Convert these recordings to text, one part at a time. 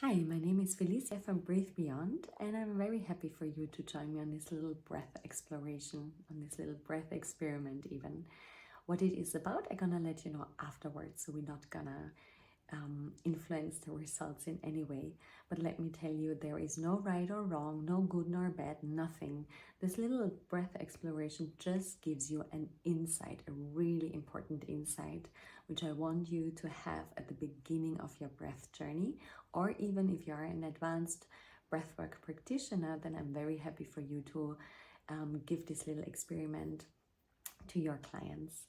Hi, my name is Felicia from Breathe Beyond, and I'm very happy for you to join me on this little breath exploration, on this little breath experiment even. What it is about, I'm gonna let you know afterwards, so we're not gonna influence the results in any way. But let me tell you, there is no right or wrong, no good nor bad, nothing. This little breath exploration just gives you an insight, a really important insight, which I want you to have at the beginning of your breath journey, or even if you are an advanced breathwork practitioner, then I'm very happy for you to give this little experiment to your clients.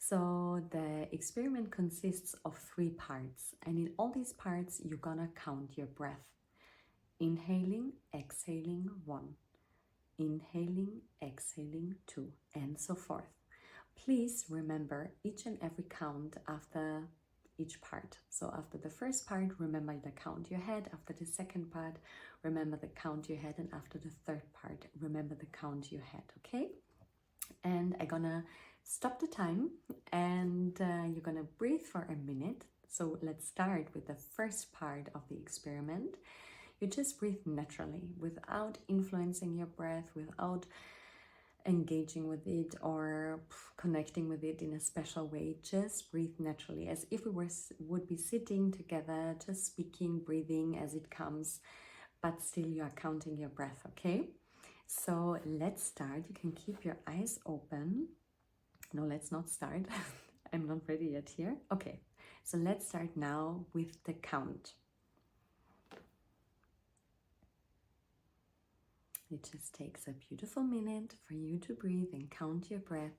So the experiment consists of 3 parts, and in all these parts you're gonna count your breath. Inhaling, exhaling 1, inhaling, exhaling 2, and so forth. Please remember each and every count after each part. So after the first part, remember the count you had. After the second part, remember the count you had. And after the third part, remember the count you had, okay? And I'm gonna stop the time, and you're gonna breathe for a minute. So let's start with the first part of the experiment. You just breathe naturally, without influencing your breath, without engaging with it or connecting with it in a special way. Just breathe naturally, as if we would be sitting together, just speaking, breathing as it comes, but still you are counting your breath, okay? So let's start. You can keep your eyes open. No, let's not start. I'm not ready yet here. Okay, so let's start now with the count. It just takes a beautiful minute for you to breathe and count your breath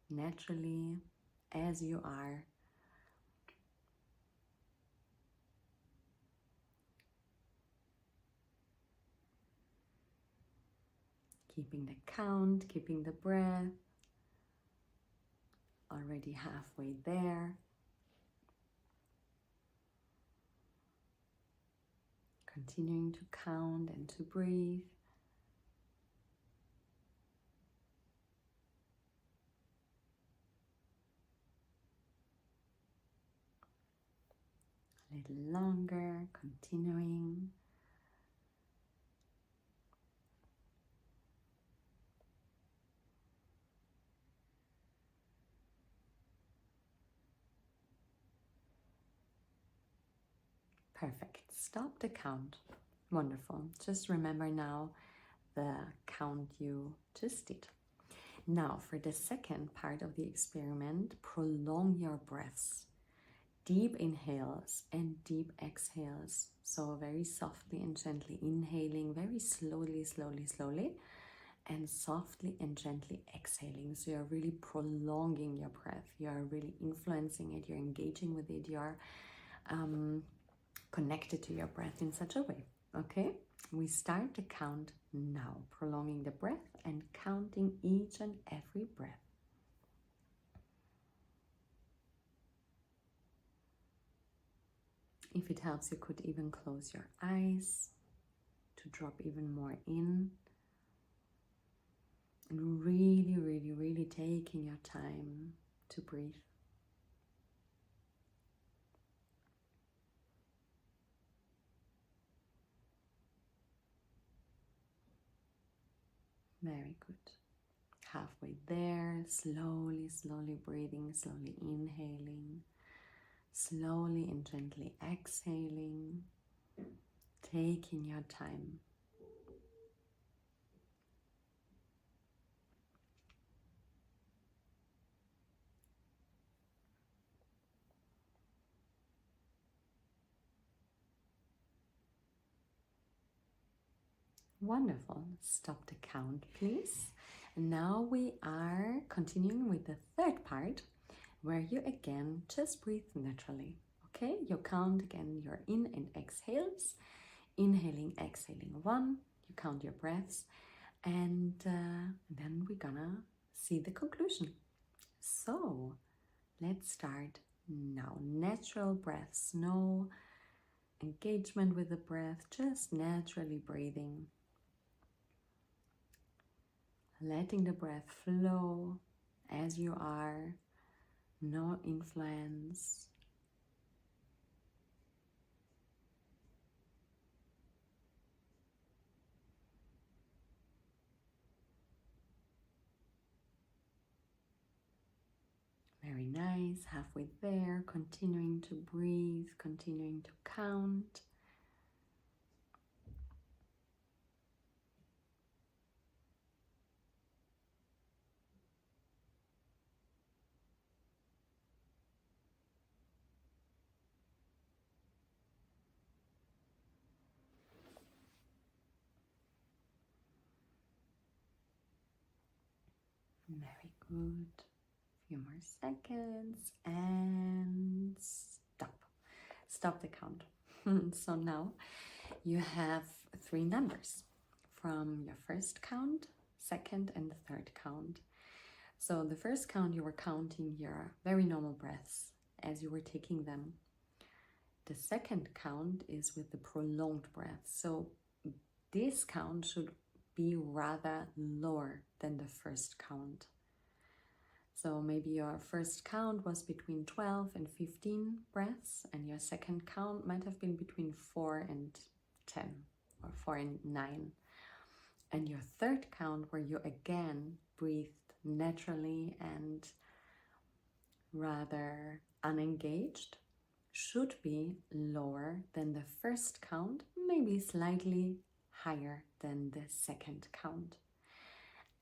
naturally as you are. Keeping the count, keeping the breath. Already halfway there. Continuing to count and to breathe. A little longer, continuing. Perfect. Stop the count. Wonderful. Just remember now the count you just did. Now, for the second part of the experiment, prolong your breaths. Deep inhales and deep exhales. So very softly and gently inhaling, very slowly, slowly, slowly, and softly and gently exhaling. So you're really prolonging your breath. You're really influencing it. You're engaging with it. You're connected to your breath in such a way. Okay, we start the count now, prolonging the breath and counting each and every breath. If it helps, you could even close your eyes to drop even more in. And really, really, really taking your time to breathe. Very good. Halfway there, slowly, slowly breathing, slowly inhaling, slowly and gently exhaling, taking your time. Wonderful. Stop the count, please. And now we are continuing with the third part, where you again just breathe naturally. Okay, you count again your in and exhales. Inhaling, exhaling 1. You count your breaths, and then we're gonna see the conclusion. So let's start now. Natural breaths, no engagement with the breath, just naturally breathing. Letting the breath flow as you are, no influence. nice, halfway there, continuing to breathe, continuing to count. Very good. A few more seconds and stop. Stop the count. So now you have 3 numbers from your first count, second and third count. So the first count, you were counting your very normal breaths as you were taking them. The second count is with the prolonged breath. So this count should be rather lower than the first count. So maybe your first count was between 12 and 15 breaths, and your second count might have been between 4 and 10 or 4 and 9. And your third count, where you again breathed naturally and rather unengaged, should be lower than the first count, maybe slightly higher than the second count.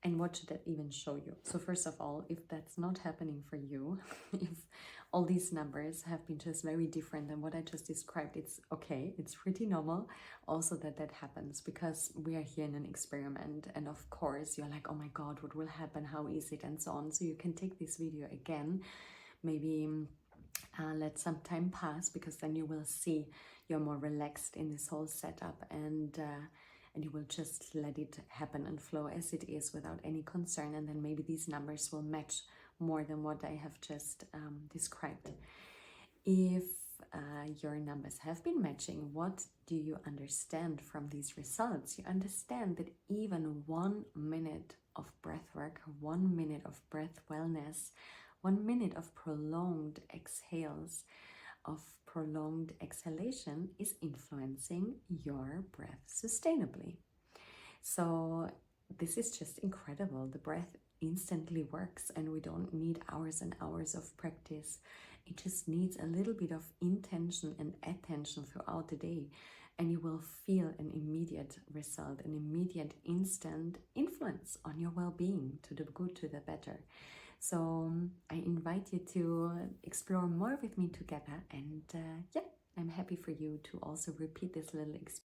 And what should that even show you? So first of all, if that's not happening for you, if all these numbers have been just very different than what I just described, it's okay, it's pretty normal also that happens, because we are here in an experiment, and of course you're like, oh my god, what will happen, how is it, and so on. So you can take this video again, maybe let some time pass, because then you will see you're more relaxed in this whole setup, and you will just let it happen and flow as it is without any concern, and then maybe these numbers will match more than what I have just described. If your numbers have been matching, what do you understand from these results? You understand that even 1 minute of breath work, 1 minute of breath wellness, 1 minute of prolonged exhales, of prolonged exhalation is influencing your breath sustainably. So this is just incredible. The breath instantly works, and we don't need hours and hours of practice. It just needs a little bit of intention and attention throughout the day, and you will feel an immediate result, an immediate instant influence on your well-being, to the good, to the better. So I invite you to explore more with me together, and yeah, I'm happy for you to also repeat this little experience